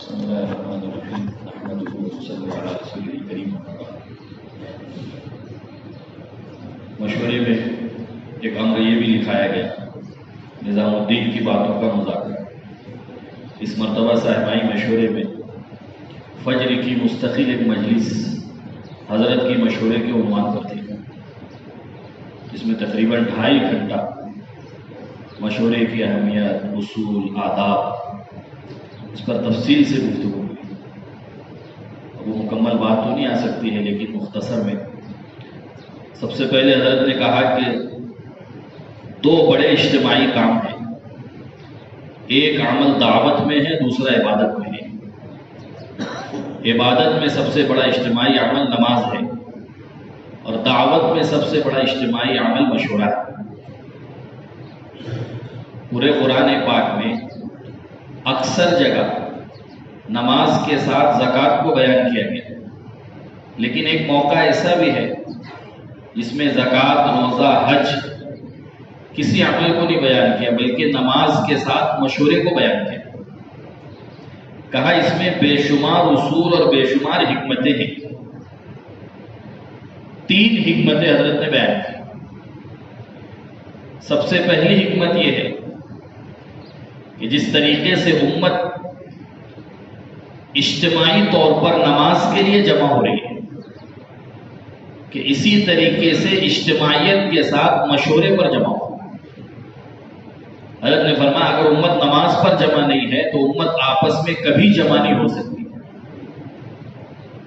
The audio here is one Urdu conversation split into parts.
بسم اللہ الرحمن الرحیم نحمدہ ونصلی علی رسولہ الکریم۔ مشورے میں ایک امر یہ بھی لکھایا گیا، نظام الدین کی باتوں کا مذاکرہ۔ اس مرتبہ صاحبائی مشورے میں فجر کی مستقل ایک مجلس حضرت کی مشورے کے عنوان پر تھی، جس میں تقریباً 2.5 گھنٹہ مشورے کی اہمیت، اصول، آداب، اس پر تفصیل سے گفتگو ہوئی۔ وہ مکمل بات تو نہیں آ سکتی ہے، لیکن مختصر میں سب سے پہلے حضرت نے کہا کہ 2 بڑے اجتماعی کام ہیں، ایک عمل دعوت میں ہے، دوسرا عبادت میں ہے۔ عبادت میں سب سے بڑا اجتماعی عمل نماز ہے، اور دعوت میں سب سے بڑا اجتماعی عمل مشورہ ہے۔ پورے قرآن پاک میں اکثر جگہ نماز کے ساتھ زکوٰۃ کو بیان کیا گیا، لیکن ایک موقع ایسا بھی ہے جس میں زکوٰۃ، روزہ، حج کسی عمل کو نہیں بیان کیا، بلکہ نماز کے ساتھ مشورے کو بیان کیا۔ کہا اس میں بے شمار اصول اور بے شمار حکمتیں ہیں۔ 3 حکمتیں حضرت نے بیان کی۔ سب سے پہلی حکمت یہ ہے کہ جس طریقے سے امت اجتماعی طور پر نماز کے لیے جمع ہو رہی ہے، کہ اسی طریقے سے اجتماعیت کے ساتھ مشورے پر جمع ہو۔ حضرت نے فرمایا اگر امت نماز پر جمع نہیں ہے تو امت آپس میں کبھی جمع نہیں ہو سکتی۔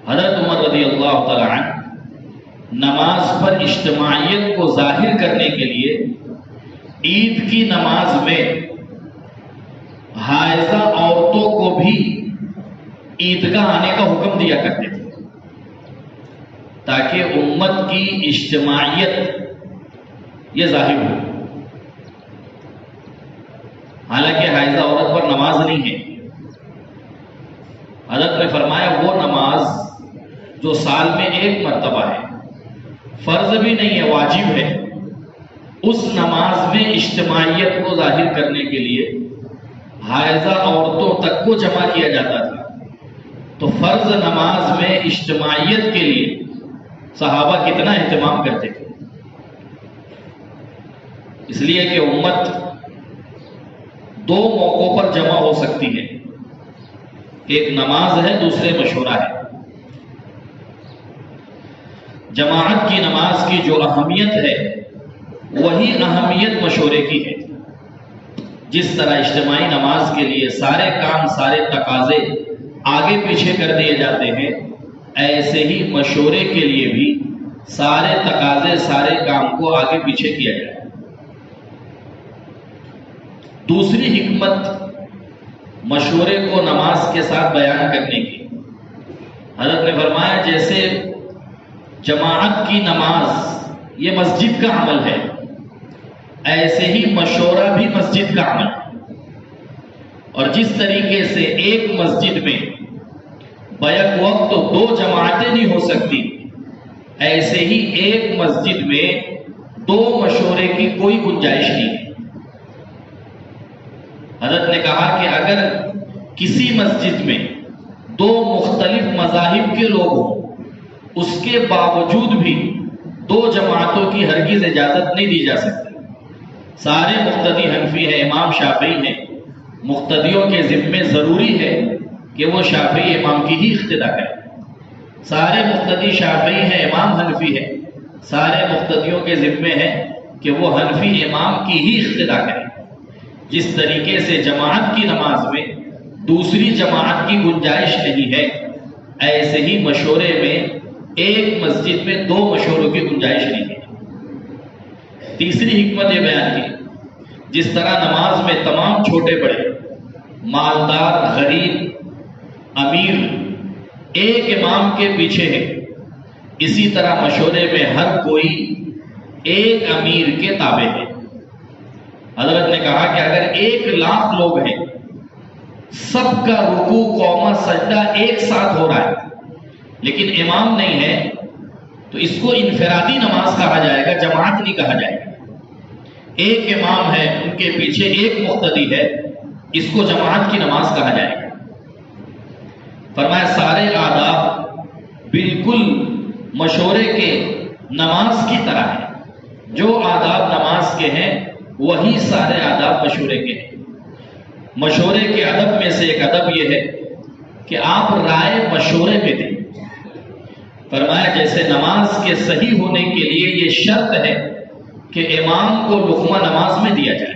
حضرت عمر رضی اللہ تعالی عنہ نماز پر اجتماعیت کو ظاہر کرنے کے لیے عید کی نماز میں حائضہ عورتوں کو بھی عیدگاہ آنے کا حکم دیا کرتے تھے، تاکہ امت کی اجتماعیت یہ ظاہر ہو۔ حالانکہ حائضہ عورت پر نماز نہیں ہے۔ حضرت نے فرمایا وہ نماز جو سال میں 1 مرتبہ ہے، فرض بھی نہیں ہے، واجب ہے، اس نماز میں اجتماعیت کو ظاہر کرنے کے لیے حائضہ عورتوں تک کو جمع کیا جاتا تھا۔ تو فرض نماز میں اجتماعیت کے لیے صحابہ کتنا اہتمام کرتے تھے، اس لیے کہ امت 2 موقعوں پر جمع ہو سکتی ہے، ایک نماز ہے، دوسرے مشورہ ہے۔ جماعت کی نماز کی جو اہمیت ہے وہی اہمیت مشورے کی ہے۔ جس طرح اجتماعی نماز کے لیے سارے کام، سارے تقاضے آگے پیچھے کر دیے جاتے ہیں، ایسے ہی مشورے کے لیے بھی سارے تقاضے، سارے کام کو آگے پیچھے کیا جائے۔ دوسری حکمت مشورے کو نماز کے ساتھ بیان کرنے کی، حضرت نے فرمایا جیسے جماعت کی نماز یہ مسجد کا عمل ہے، ایسے ہی مشورہ بھی مسجد کا عمل ہے۔ اور جس طریقے سے ایک مسجد میں بیک وقت 2 جماعتیں نہیں ہو سکتی، ایسے ہی ایک مسجد میں 2 مشورے کی کوئی گنجائش نہیں ہے۔ حضرت نے کہا کہ اگر کسی مسجد میں 2 مختلف مذاہب کے لوگ ہوں، اس کے باوجود بھی 2 جماعتوں کی ہرگز اجازت نہیں دی جا سکتی۔ سارے مقتدی حنفی ہیں، امام شافعی ہیں، مقتدیوں کے ذمے ضروری ہے کہ وہ شافعی امام کی ہی اقتدا کریں۔ سارے مقتدی شافعی ہیں، امام حنفی ہے، سارے مقتدیوں کے ذمے ہے کہ وہ حنفی امام کی ہی اقتدا کریں۔ جس طریقے سے جماعت کی نماز میں دوسری جماعت کی گنجائش نہیں ہے، ایسے ہی مشورے میں ایک مسجد میں 2 مشوروں کی گنجائش نہیں ہے۔ تیسری حکمت یہ بیان کی، جس طرح نماز میں تمام چھوٹے بڑے، مالدار، غریب، امیر ایک امام کے پیچھے ہے، اسی طرح مشورے میں ہر کوئی ایک امیر کے تابع ہے۔ حضرت نے کہا کہ اگر 1,00,000 لوگ ہیں، سب کا رکوع، قومہ، سجدہ ایک ساتھ ہو رہا ہے، لیکن امام نہیں ہے، تو اس کو انفرادی نماز کہا جائے گا، جماعت نہیں کہا جائے گا۔ ایک امام ہے، ان کے پیچھے ایک مقتدی ہے، اس کو جماعت کی نماز کہا جائے گا۔ فرمایا سارے آداب بالکل مشورے کے نماز کی طرح ہیں، جو آداب نماز کے ہیں وہی سارے آداب مشورے کے ہیں۔ مشورے کے ادب میں سے ایک ادب یہ ہے کہ آپ رائے مشورے میں دیں۔ فرمایا جیسے نماز کے صحیح ہونے کے لیے یہ شرط ہے کہ امام کو لقمہ نماز میں دیا جائے۔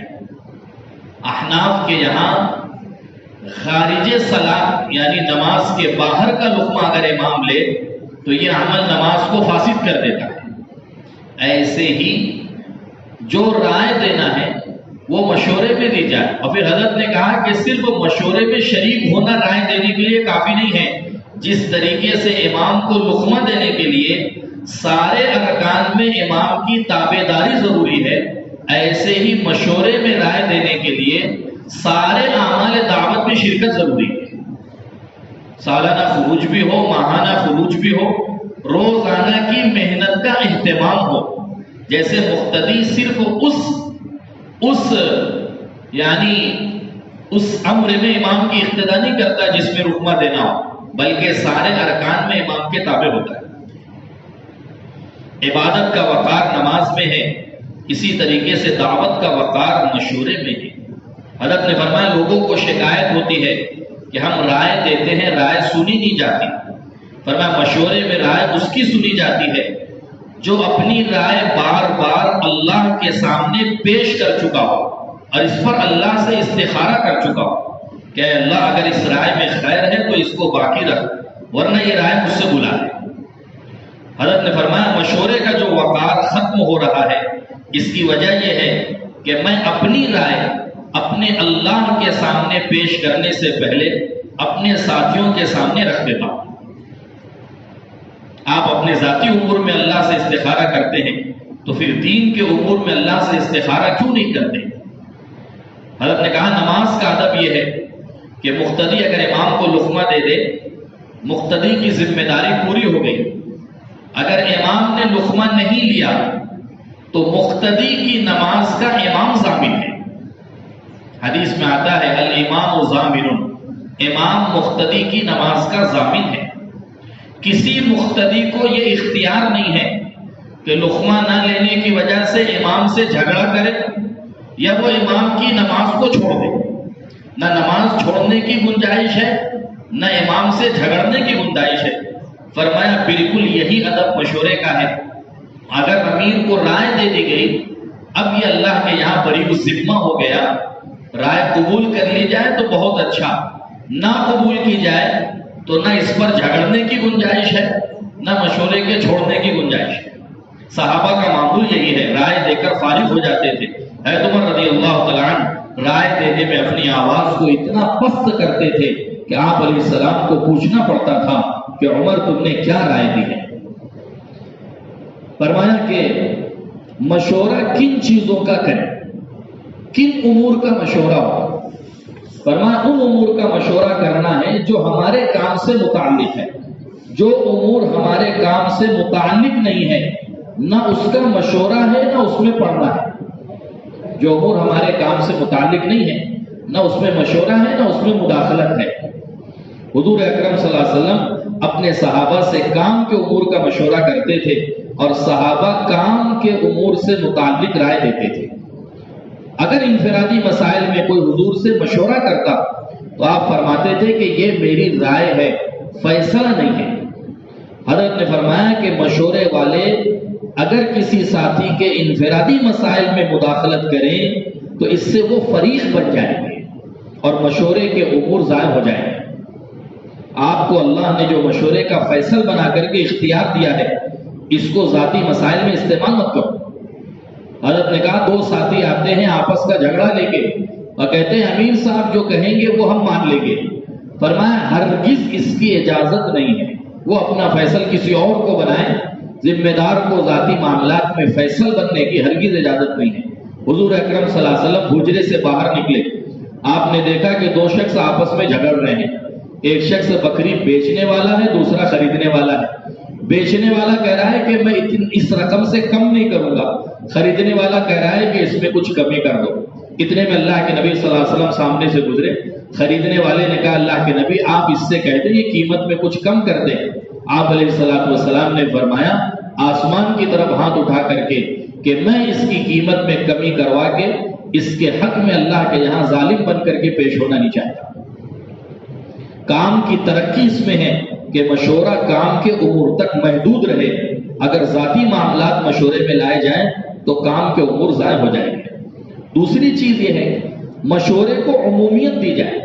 احناف کے یہاں خارج صلاۃ یعنی نماز کے باہر کا لقمہ اگر امام لے تو یہ عمل نماز کو فاسد کر دیتا ہے۔ ایسے ہی جو رائے دینا ہے وہ مشورے میں دی جائے، اور پھر حضرت نے کہا کہ صرف مشورے میں شریک ہونا رائے دینے کے لیے کافی نہیں ہے۔ جس طریقے سے امام کو لقمہ دینے کے لیے سارے ارکان میں امام کی تابعداری ضروری ہے، ایسے ہی مشورے میں رائے دینے کے لیے سارے اعمال دعوت میں شرکت ضروری ہے۔ سالانہ خروج بھی ہو، ماہانہ خروج بھی ہو، روزانہ کی محنت کا اہتمام ہو۔ جیسے مقتدی صرف اس امر میں امام کی اقتداء نہیں کرتا جس میں رکمہ دینا ہو، بلکہ سارے ارکان میں امام کے تابع ہوتا ہے۔ عبادت کا وقار نماز میں ہے، اسی طریقے سے دعوت کا وقار مشورے میں ہے۔ حضرت نے فرمایا لوگوں کو شکایت ہوتی ہے کہ ہم رائے دیتے ہیں، رائے سنی نہیں جاتی۔ فرمایا مشورے میں رائے اس کی سنی جاتی ہے جو اپنی رائے بار بار اللہ کے سامنے پیش کر چکا ہو اور اس پر اللہ سے استخارہ کر چکا ہو کہ اے اللہ اگر اس رائے میں خیر ہے تو اس کو باقی رکھ، ورنہ یہ رائے مجھ سے بلا لے۔ حضرت نے فرمایا مشورے کا جو وقار ختم ہو رہا ہے اس کی وجہ یہ ہے کہ میں اپنی رائے اپنے اللہ کے سامنے پیش کرنے سے پہلے اپنے ساتھیوں کے سامنے رکھ دیتا ہوں۔ آپ اپنے ذاتی امور میں اللہ سے استخارہ کرتے ہیں تو پھر دین کے امور میں اللہ سے استخارہ کیوں نہیں کرتے؟ حضرت نے کہا نماز کا ادب یہ ہے کہ مقتدی اگر امام کو لقمہ دے دے، مقتدی کی ذمہ داری پوری ہو گئی۔ اگر امام نے لقمہ نہیں لیا تو مقتدی کی نماز کا امام ضامن ہے۔ حدیث میں آتا ہے الامام ضامن، امام مقتدی کی نماز کا ضامن ہے۔ کسی مقتدی کو یہ اختیار نہیں ہے کہ لقمہ نہ لینے کی وجہ سے امام سے جھگڑا کرے یا وہ امام کی نماز کو چھوڑ دے۔ نہ نماز چھوڑنے کی گنجائش ہے، نہ امام سے جھگڑنے کی گنجائش ہے۔ فرمایا بالکل یہی ادب مشورے کا ہے۔ اگر امیر کو رائے دے دی گئی، اب یہ اللہ کے یہاں بری الذمہ ہو گیا، رائے قبول کر لی جائے تو بہت اچھا، نہ قبول کی جائے تو نہ اس پر جھگڑنے کی گنجائش ہے، نہ مشورے کے چھوڑنے کی گنجائش ہے۔ صحابہ کا معمول یہی ہے، رائے دے کر فارغ ہو جاتے تھے۔ حضرت عمر رضی اللہ تعالیٰ عنہ رائے دینے میں اپنی آواز کو اتنا پست کرتے تھے کہ آپ علیہ السلام کو پوچھنا پڑتا تھا کہ عمر تم نے کیا رائے دی ہے؟ فرمایا کہ مشورہ کن چیزوں کا کریں، کن امور کا مشورہ ہو؟ فرمایا ان امور کا مشورہ کرنا ہے جو ہمارے کام سے متعلق ہے۔ جو امور ہمارے کام سے متعلق نہیں ہے نہ اس کا مشورہ ہے نہ اس میں پڑھنا ہے۔ جو امور ہمارے کام سے متعلق نہیں ہے نہ اس میں مشورہ ہے نہ اس میں مداخلت ہے۔ حضور اکرم صلی اللہ علیہ وسلم اپنے صحابہ سے کام کے امور کا مشورہ کرتے تھے اور صحابہ کام کے امور سے متعلق رائے دیتے تھے۔ اگر انفرادی مسائل میں کوئی حضور سے مشورہ کرتا تو آپ فرماتے تھے کہ یہ میری رائے ہے، فیصلہ نہیں ہے۔ حضرت نے فرمایا کہ مشورے والے اگر کسی ساتھی کے انفرادی مسائل میں مداخلت کریں تو اس سے وہ فریق بن جائیں گے اور مشورے کے امور ضائع ہو جائیں گے۔ آپ کو اللہ نے جو مشورے کا فیصل بنا کر کے اختیار دیا ہے، اس کو ذاتی مسائل میں استعمال مت کرو۔ حضرت نے کہا دو ساتھی آتے ہیں آپس کا جھگڑا لے کے اور کہتے ہیں امیر صاحب جو کہیں گے وہ ہم مان لیں گے۔ فرمایا ہرگز اس کی اجازت نہیں ہے، وہ اپنا فیصل کسی اور کو بنائیں، ذمہ دار کو ذاتی معاملات میں فیصل بننے کی ہرگز اجازت نہیں ہے۔ حضور اکرم صلی اللہ علیہ وسلم حجرے سے باہر نکلے، آپ نے دیکھا کہ دو شخص آپس میں جھگڑ رہے ہیں۔ ایک شخص بکری بیچنے والا ہے، دوسرا خریدنے والا ہے۔ بیچنے والا کہہ رہا ہے کہ میں اس رقم سے کم نہیں کروں گا، خریدنے والا کہہ رہا ہے کہ اس میں کچھ کمی کر دو۔ اتنے میں اللہ کے نبی صلی اللہ علیہ وسلم سامنے سے گزرے. خریدنے والے نے کہا اللہ کے نبی آپ اس سے کہہ دیں یہ قیمت میں کچھ کم کر دیں. آپ علیہ السلام نے فرمایا آسمان کی طرف ہاتھ اٹھا کر کے کہ میں اس کی قیمت میں کمی کروا کے اس کے حق میں اللہ کے یہاں ظالم بن کر کے پیش ہونا نہیں چاہتا. کام کی ترقی اس میں ہے کہ مشورہ کام کے امور تک محدود رہے. اگر ذاتی معاملات مشورے میں لائے جائیں تو کام کے امور ضائع ہو جائیں گے. دوسری چیز یہ ہے مشورے کو عمومیت دی جائے،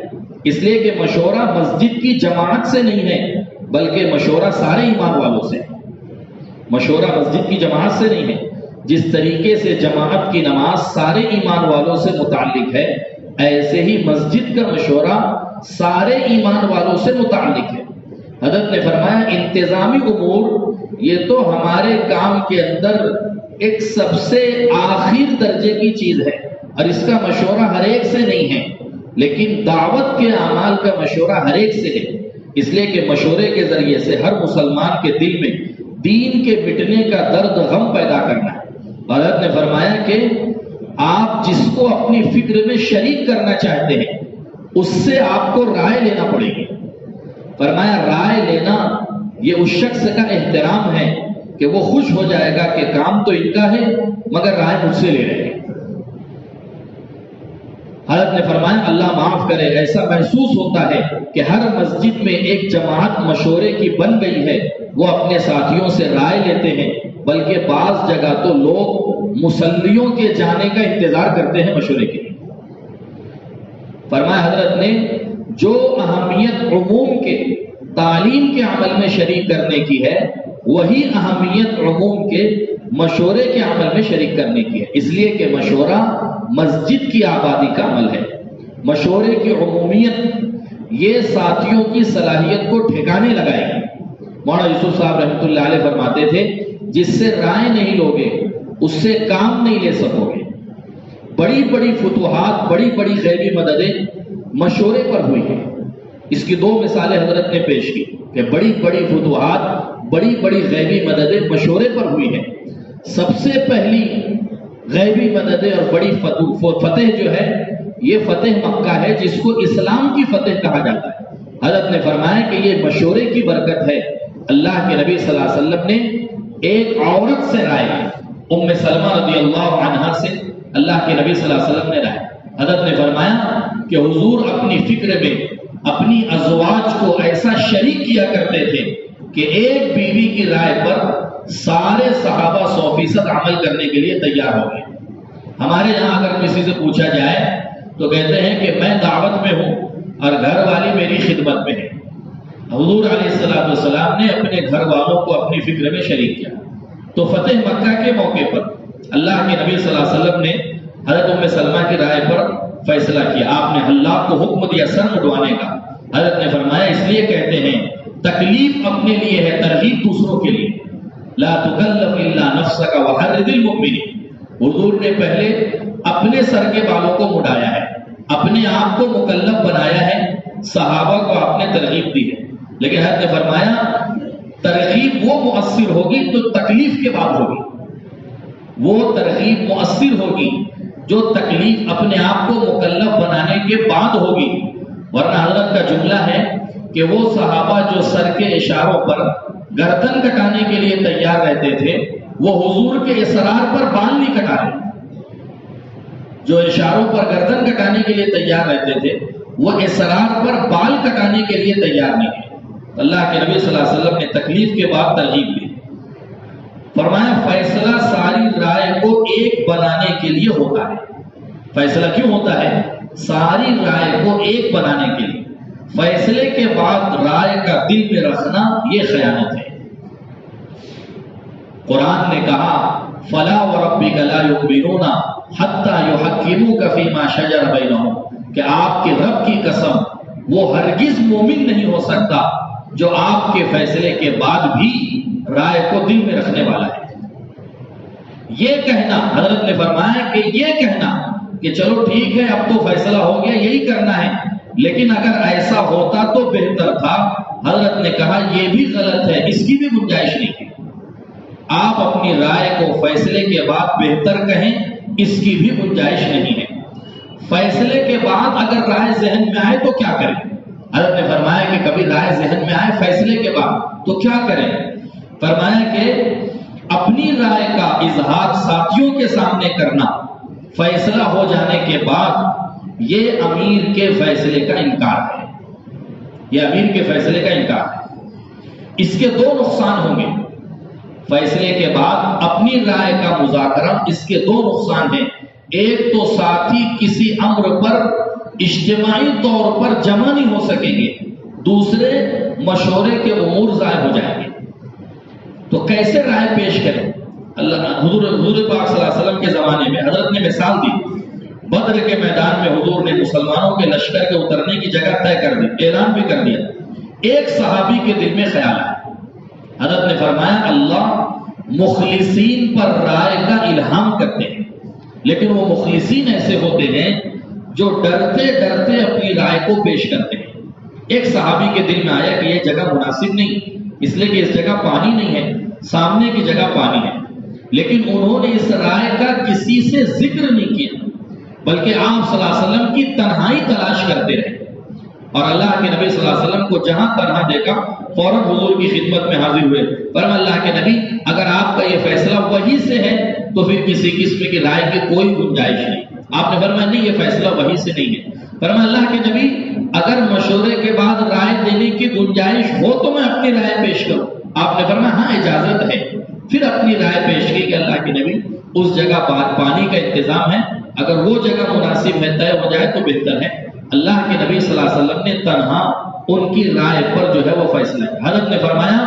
اس لیے کہ مشورہ مسجد کی جماعت سے نہیں ہے بلکہ مشورہ سارے ایمان والوں سے. مشورہ مسجد کی جماعت سے نہیں ہے. جس طریقے سے جماعت کی نماز سارے ایمان والوں سے متعلق ہے ایسے ہی مسجد کا مشورہ سارے ایمان والوں سے متعلق ہے. حضرت نے فرمایا انتظامی امور یہ تو ہمارے کام کے اندر ایک سب سے آخر درجے کی چیز ہے اور اس کا مشورہ ہر ایک سے نہیں ہے، لیکن دعوت کے اعمال کا مشورہ ہر ایک سے ہے. اس لیے کہ مشورے کے ذریعے سے ہر مسلمان کے دل میں دین کے مٹنے کا درد غم پیدا کرنا ہے. حضرت نے فرمایا کہ آپ جس کو اپنی فکر میں شریک کرنا چاہتے ہیں اس سے آپ کو رائے لینا پڑے گی. فرمایا رائے لینا یہ اس شخص کا احترام ہے کہ وہ خوش ہو جائے گا کہ کام تو ان کا ہے مگر رائے مجھ سے لے رہے ہیں. حضرت نے فرمایا اللہ معاف کرے ایسا محسوس ہوتا ہے کہ ہر مسجد میں ایک جماعت مشورے کی بن گئی ہے، وہ اپنے ساتھیوں سے رائے لیتے ہیں، بلکہ بعض جگہ تو لوگ مصلیوں کے جانے کا انتظار کرتے ہیں مشورے کے لیے. فرمایا حضرت نے جو اہمیت عموم کے تعلیم کے عمل میں شریک کرنے کی ہے وہی اہمیت عموم کے مشورے کے عمل میں شریک کرنے کی ہے. اس لیے کہ مشورہ مسجد کی آبادی کا عمل ہے. مشورے کی عمومیت یہ ساتھیوں کی صلاحیت کو ٹھکانے لگائے گی. مولانا یوسف صاحب رحمۃ اللہ علیہ فرماتے تھے جس سے رائے نہیں لوگے اس سے کام نہیں لے سکو گے. بڑی بڑی فتوحات بڑی بڑی غیبی مددیں مشورے پر ہوئی ہیں. اس کی دو مثالیں حضرت نے پیش کی کہ بڑی بڑی فتوحات بڑی بڑی غیبی مددیں مشورے پر ہوئی ہیں. سب سے پہلی غیبی مددیں اور بڑی فتح جو ہے یہ فتح مکہ ہے جس کو اسلام کی فتح کہا جاتا ہے. حضرت نے فرمایا کہ یہ مشورے کی برکت ہے. اللہ کے نبی صلی اللہ علیہ وسلم نے ایک عورت سے رائے ام سلمہ رضی اللہ عنہا سے اللہ کے نبی صلی اللہ علیہ وسلم نے رائے. حضرت نے فرمایا کہ حضور اپنی فکر میں اپنی ازواج کو ایسا شریک کیا کرتے تھے کہ ایک بیوی کی رائے پر سارے صحابہ 100% عمل کرنے کے لیے تیار ہو گئے. ہمارے یہاں اگر کسی سے پوچھا جائے تو کہتے ہیں کہ میں دعوت میں ہوں اور گھر والی میری خدمت میں ہے. حضور علیہ السلام نے اپنے گھر والوں کو اپنی فکر میں شریک کیا. تو فتح مکہ کے موقع پر اللہ کے نبی صلی اللہ علیہ وسلم نے حضرت ام سلمہ کی رائے پر فیصلہ کیا. آپ نے اللہ کو حکم دیا سر مڈوانے کا. حضرت نے فرمایا اس لیے کہتے ہیں تکلیف اپنے لیے ہے ترغیب دوسروں کے لیے. لا تکلف الا نفسک وحرض المؤمنین. حضور نے پہلے اپنے سر کے بالوں کو مڈایا ہے، اپنے آپ کو مکلف بنایا ہے، صحابہ کو آپ نے ترغیب دی ہے. لیکن حضرت نے فرمایا ترغیب وہ مؤثر ہوگی تو تکلیف کے بعد ہوگی. وہ ترغیب مؤثر ہوگی جو تکلیف اپنے آپ کو مکلف بنانے کے بعد ہوگی. ورنہ حضرت کا جملہ ہے کہ وہ صحابہ جو سر کے اشاروں پر گردن کٹانے کے لیے تیار رہتے تھے وہ حضور کے اصرار پر بال نہیں کٹا رہے. جو اشاروں پر گردن کٹانے کے لیے تیار رہتے تھے وہ اصرار پر بال کٹانے کے لیے تیار نہیں ہے. اللہ کے نبی صلی اللہ علیہ وسلم نے تکلیف کے بعد ترغیب دی. فرمایا فیصلہ ساری رائے کو ایک بنانے کے لیے ہوتا ہے. فیصلہ کیوں ہوتا ہے؟ ساری رائے کو ایک بنانے کے لیے. فیصلے کے بعد رائے کا دل میں رکھنا یہ خیانت ہے. قرآن نے کہا فلا وربک لا یؤمنون حتی یحکموک فیما شجر بینہم کہ آپ کے رب کی قسم وہ ہرگز مومن نہیں ہو سکتا جو آپ کے فیصلے کے بعد بھی رائے کو دل میں رکھنے والا ہے. یہ کہنا حضرت نے فرمایا کہ یہ کہنا کہ چلو ٹھیک ہے اب تو فیصلہ ہو گیا یہی کرنا ہے لیکن اگر ایسا ہوتا تو بہتر تھا، حضرت نے کہا یہ بھی غلط ہے، اس کی بھی گنجائش نہیں ہے. آپ اپنی رائے کو فیصلے کے بعد بہتر کہیں اس کی بھی گنجائش نہیں ہے. فیصلے کے بعد اگر رائے ذہن میں آئے تو کیا کریں؟ حضرت نے فرمایا کہ کبھی رائے ذہن میں آئے فیصلے کے بعد تو کیا کریں؟ فرمایا کہ اپنی رائے کا اظہار ساتھیوں کے سامنے کرنا فیصلہ ہو جانے کے بعد یہ امیر کے فیصلے کا انکار ہے، یہ امیر کے فیصلے کا انکار ہے۔ اس کے دو نقصان ہوں گے۔ فیصلے کے بعد اپنی رائے کا مذاکرہ، اس کے دو نقصان ہیں۔ ایک تو ساتھی کسی امر پر اجتماعی طور پر جمع نہیں ہو سکیں گے، دوسرے مشورے کے امور ضائع ہو جائیں گے۔ تو کیسے رائے پیش کریں؟ حضور پاک صلی اللہ علیہ وسلم کے زمانے میں حضرت نے مثال دی، بدر کے میدان میں حضور نے مسلمانوں کے لشکر کے اترنے کی جگہ طے کر دی، اعلان بھی کر دیا۔ ایک صحابی کے دل میں خیال آیا، حضرت نے فرمایا اللہ مخلصین پر رائے کا الہام کرتے ہیں، لیکن وہ مخلصین ایسے ہوتے ہیں جو ڈرتے ڈرتے اپنی رائے کو پیش کرتے ہیں۔ ایک صحابی کے دل میں آیا کہ یہ جگہ مناسب نہیں، اس لیے کہ اس جگہ پانی نہیں ہے، سامنے کی جگہ پانی ہے، لیکن انہوں نے اس رائے کا کسی سے ذکر نہیں کیا، بلکہ آپ صلی اللہ علیہ وسلم کی تنہائی تلاش کرتے رہے، اور اللہ کے نبی صلی اللہ علیہ وسلم کو جہاں تنہا دیکھا فوراً حضور کی خدمت میں حاضر ہوئے۔ فرمایا اللہ کے نبی اگر آپ کا یہ فیصلہ وحی سے ہے تو پھر کسی قسم کی رائے کی کوئی گنجائش نہیں۔ آپ نے فرمایا نہیں، یہ فیصلہ وحی سے نہیں ہے۔ فرمایا اللہ کے نبی اگر مشورے کے بعد رائے دینے کی گنجائش ہو تو میں اپنی رائے پیش کروں۔ آپ نے فرمایا ہاں اجازت ہے۔ پھر اپنی رائے پیش کی کہ اللہ کے نبی اس جگہ پانی کا انتظام ہے، اگر وہ جگہ مناسب ہے طے ہو جائے تو بہتر ہے۔ اللہ کے نبی صلی اللہ علیہ وسلم نے تنہا ان کی رائے پر جو ہے وہ فیصلہ ہے۔ حضرت نے فرمایا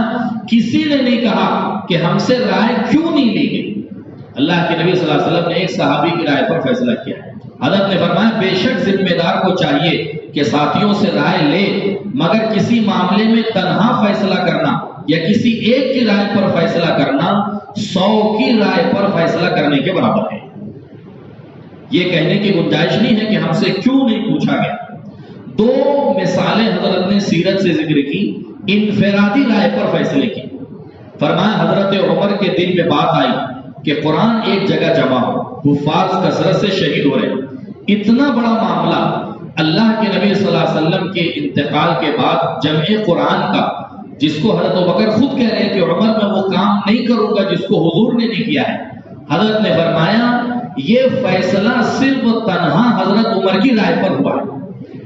کسی نے نہیں کہا کہ ہم سے رائے کیوں نہیں لی گئی۔ اللہ کے نبی صلی اللہ علیہ وسلم نے ایک صحابی کی رائے پر فیصلہ کیا۔ حضرت نے فرمایا بے شک ذمہ دار کو چاہیے کہ ساتھیوں سے رائے لے، مگر کسی معاملے میں تنہا فیصلہ کرنا یا کسی ایک کی رائے پر فیصلہ کرنا 100 کی رائے پر فیصلہ کرنے کے برابر ہے۔ یہ کہنے کی گنجائش نہیں ہے کہ ہم سے کیوں نہیں پوچھا گیا۔ دو مثالیں حضرت نے سیرت سے ذکر کی، انفرادی رائے پر فیصلے کی۔ فرمایا حضرت عمر کے دل میں بات آئی کہ قرآن ایک جگہ جمع ہو، حفاظ کثرت سے شہید ہو رہے، اتنا بڑا معاملہ اللہ کے نبی صلی اللہ علیہ وسلم کے انتقال کے بعد جمع قرآن کا، جس کو حضرت ابوبکر خود کہہ رہے ہیں کہ عمر میں وہ کام نہیں کروں گا جس کو حضور نے نہیں کیا ہے۔ حضرت نے فرمایا یہ فیصلہ صرف تنہا حضرت عمر کی رائے پر ہوا ہے،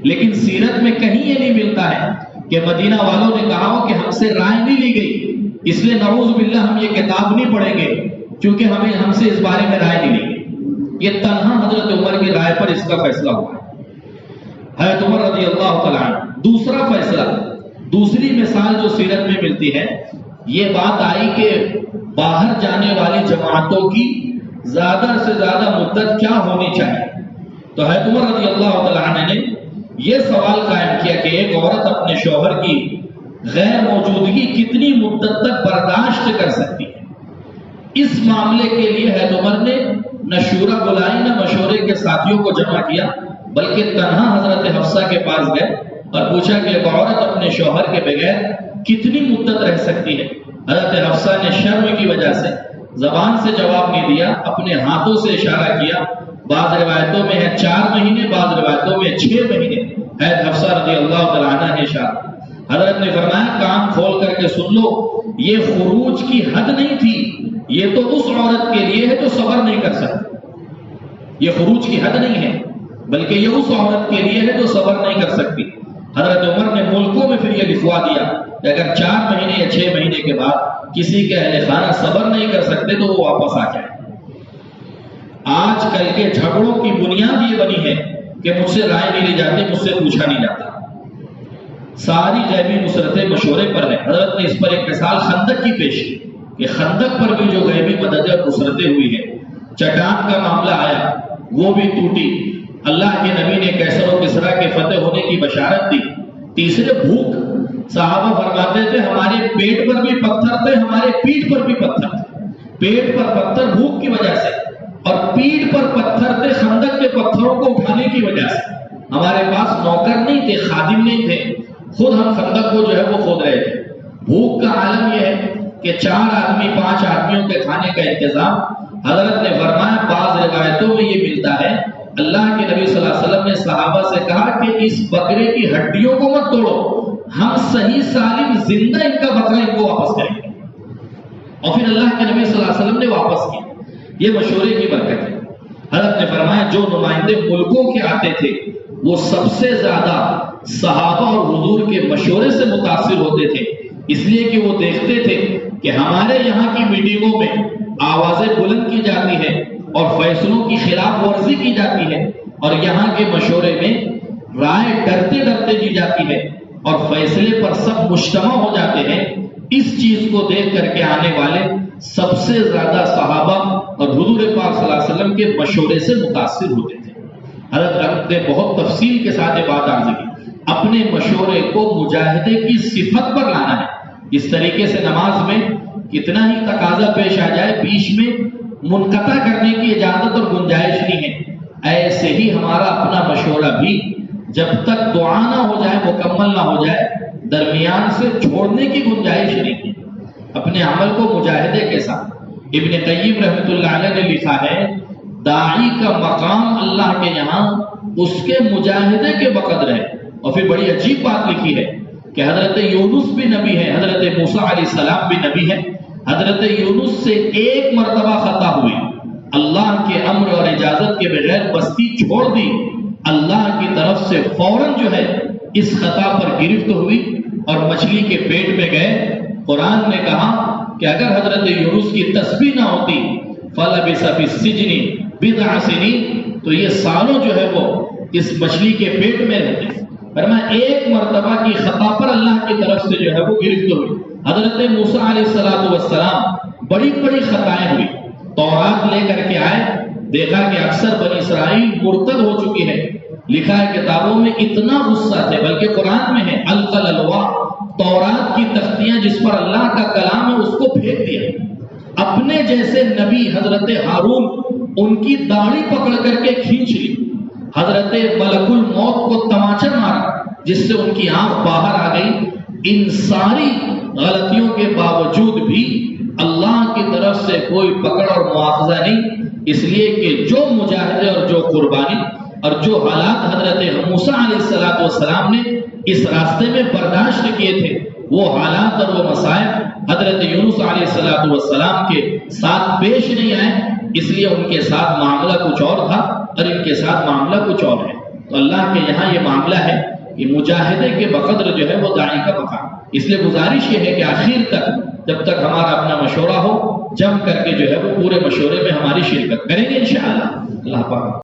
لیکن سیرت میں کہیں یہ نہیں ملتا ہے کہ مدینہ والوں نے کہا ہو کہ ہم سے رائے نہیں لی گئی، اس لیے نعوذ باللہ ہم یہ کتاب نہیں پڑھیں گے کیونکہ ہم سے اس بارے میں رائے نہیں لی گئی۔ یہ تنہا حضرت عمر کی رائے پر اس کا فیصلہ ہوا ہے۔ حضرت عمر رضی اللہ تعالیٰ عنہ۔ دوسرا فیصلہ، دوسری مثال جو سیرت میں ملتی ہے، یہ بات آئی کہ باہر جانے والی جماعتوں کی زیادہ سے زیادہ مدت کیا ہونی چاہیے، تو حضرت عمر رضی اللہ تعالیٰ عنہ نے یہ سوال قائم کیا کہ ایک عورت اپنے شوہر کی غیر موجودگی کتنی مدت تک برداشت کر سکتی ہے۔ اس معاملے کے لیے حضرت عمر نے نہ شورا بلائی نہ مشورے کے ساتھیوں کو جمع کیا، بلکہ تنہا حضرت حفصہ کے پاس گئے اور پوچھا کہ ایک عورت اپنے شوہر کے بغیر کتنی مدت رہ سکتی ہے۔ حضرت حفصہ نے شرم کی وجہ سے زبان سے جواب نہیں دیا، اپنے ہاتھوں سے اشارہ کیا۔ بعض روایتوں میں ہے 4 مہینے، بعض روایتوں میں 6 مہینے۔ حضرت حفصہ رضی اللہ تعالیٰ عنہ نے اشارہ، حضرت نے فرمایا کان کھول کر کے سن لو، یہ خروج کی حد نہیں تھی، یہ تو اس عورت کے لیے ہے جو صبر نہیں کر سکتی۔ یہ خروج کی حد نہیں ہے بلکہ یہ اس عورت کے لیے ہے جو صبر نہیں کر سکتی۔ حضرت عمر نے ملکوں میں پھر یہ لکھوا دیا کہ اگر 4 مہینے یا 6 مہینے کے بعد کسی کے اہل خانہ صبر نہیں کر سکتے تو وہ واپس آ جائے۔ آج کل کے جھگڑوں کی بنیاد یہ بنی ہے کہ مجھ سے رائے نہیں لی جاتی، مجھ سے پوچھا نہیں جاتا، ساری غیبی نصرتیں مشورے پر ہیں۔ حضرت نے اس پر ایک مثال خندق کی پیش کی کہ خندق پر بھی جو غیبی مدد اور نصرتیں ہوئی ہیں، چٹان کا معاملہ آیا وہ بھی ٹوٹی، اللہ کے نبی نے کیسر و کسریٰ کے فتح ہونے کی بشارت دی۔ تیسرے بھوک، صحابہ فرماتے تھے ہمارے پیٹ پر بھی پتھر تھے، ہمارے پیٹھ پر بھی پتھر تھے، پیٹ پر پتھر بھوک کی وجہ سے اور پیٹھ پر پتھر تھے خندق کے پتھروں کو اٹھانے کی وجہ سے۔ ہمارے پاس نوکر نہیں تھے، خادم نہیں تھے، خود ہم خندق کو جو ہے وہ کھود رہے تھے۔ بھوک کا عالم یہ ہے کہ 4 آدمی 5 آدمیوں کے کھانے کا انتظام۔ حضرت نے فرمایا بعض روایتوں میں یہ ملتا ہے اللہ کے نبی صلی اللہ علیہ وسلم نے صحابہ سے کہا کہ اس بکرے کی ہڈیوں کو مت توڑو، ہم صحیح سالم زندہ ان کا بکرا ان کو واپس کریں گے۔ اور پھر اللہ کے نبی صلی اللہ علیہ وسلم نے واپس کیا۔ یہ مشورے کی برکت ہے۔ حضرت نے فرمایا جو نمائندے ملکوں کے آتے تھے وہ سب سے زیادہ صحابہ اور حضور کے مشورے سے متاثر ہوتے تھے، اس لیے کہ وہ دیکھتے تھے کہ ہمارے یہاں کی میٹنگوں میں آوازیں بلند کی جاتی ہے اور فیصلوں کی خلاف ورزی کی جاتی ہے، اور یہاں کے مشورے میں رائے ڈرتے ڈرتے دی جاتی ہے اور فیصلے پر سب مجتمع ہو جاتے ہیں۔ اس چیز کو دیکھ کر کے آنے والے سب سے زیادہ صحابہ اور حضور پاک صلی اللہ علیہ وسلم کے مشورے سے متاثر ہوتے تھے۔ حضرت نے بہت تفصیل کے ساتھ یہ بات عرض کی، اپنے مشورے کو مجاہدے کی صفت پر لانا ہے۔ اس طریقے سے نماز میں کتنا ہی تقاضا پیش آ جائے بیچ میں منقطع کرنے کی اجازت اور گنجائش نہیں ہے، ایسے ہی ہمارا اپنا مشورہ بھی جب تک دعا نہ ہو جائے، مکمل نہ ہو جائے، درمیان سے چھوڑنے کی گنجائش نہیں ہے۔ اپنے عمل کو مجاہدے کے ساتھ ابن قیم رحمۃ اللہ علیہ نے لکھا ہے، داعی کا مقام اللہ کے یہاں اس کے مجاہدے کے بقدر ہے۔ اور پھر بڑی عجیب بات لکھی ہے کہ حضرت یونس بھی نبی ہے، حضرت موسیٰ علیہ السلام بھی نبی ہے۔ حضرت یونس سے ایک مرتبہ خطا ہوئی، اللہ کے امر اور اجازت کے بغیر بستی چھوڑ دی، اللہ کی طرف سے فوراً جو ہے اس خطا پر گرفت ہوئی اور مچھلی کے پیٹ میں گئے۔ قرآن نے کہا کہ اگر حضرت یونس کی تسبیح نہ ہوتی فَلَبِثَ فِي السِّجْنِ بِضْعَ سِنِينَ، تو یہ سالوں جو ہے وہ اس مچھلی کے پیٹ میں رہتے۔ فرمایا ایک مرتبہ کی خطا پر اللہ کی طرف سے جو ہے وہ گرفت ہوئی۔ حضرت موسیٰ علیہ السلام بڑی بڑی خطائیں ہوئی، تورات لے کر کے آئے، دیکھا کہ اکثر بنی اسرائیل مرتد ہو چکی ہے، لکھا ہے کتابوں میں اتنا غصہ تھے، بلکہ قرآن میں ہے القل الوا، تورات کی تختیاں جس پر اللہ کا کلام ہے اس کو پھینک دیا۔ اپنے جیسے نبی حضرت ہارون ان کی داڑھی پکڑ کر کے کھینچ لی، حضرت ملک الموت کو تماچا مارا جس سے ان کی آنکھ باہر آ گئی۔ ان ساری غلطیوں کے باوجود بھی اللہ کی طرف سے کوئی پکڑ اور مواخذہ نہیں، اس لیے کہ جو مجاہدے اور جو قربانی اور جو حالات حضرت موسیٰ علیہ السلام نے اس راستے میں برداشت کیے تھے، وہ حالات اور وہ مسائل حضرت یونس علیہ السلام کے ساتھ پیش نہیں آئے، اس لیے ان کے ساتھ معاملہ کچھ اور تھا اور ان کے ساتھ معاملہ کچھ اور ہے۔ تو اللہ کے یہاں یہ معاملہ ہے کہ مجاہدے کے بقدر جو ہے وہ داعی کا مقام، اس لیے گزارش یہ ہے کہ آخر تک جب تک ہمارا اپنا مشورہ ہو، جم کر کے جو ہے وہ پورے مشورے میں ہماری شرکت کریں گے انشاءاللہ۔ اللہ پاک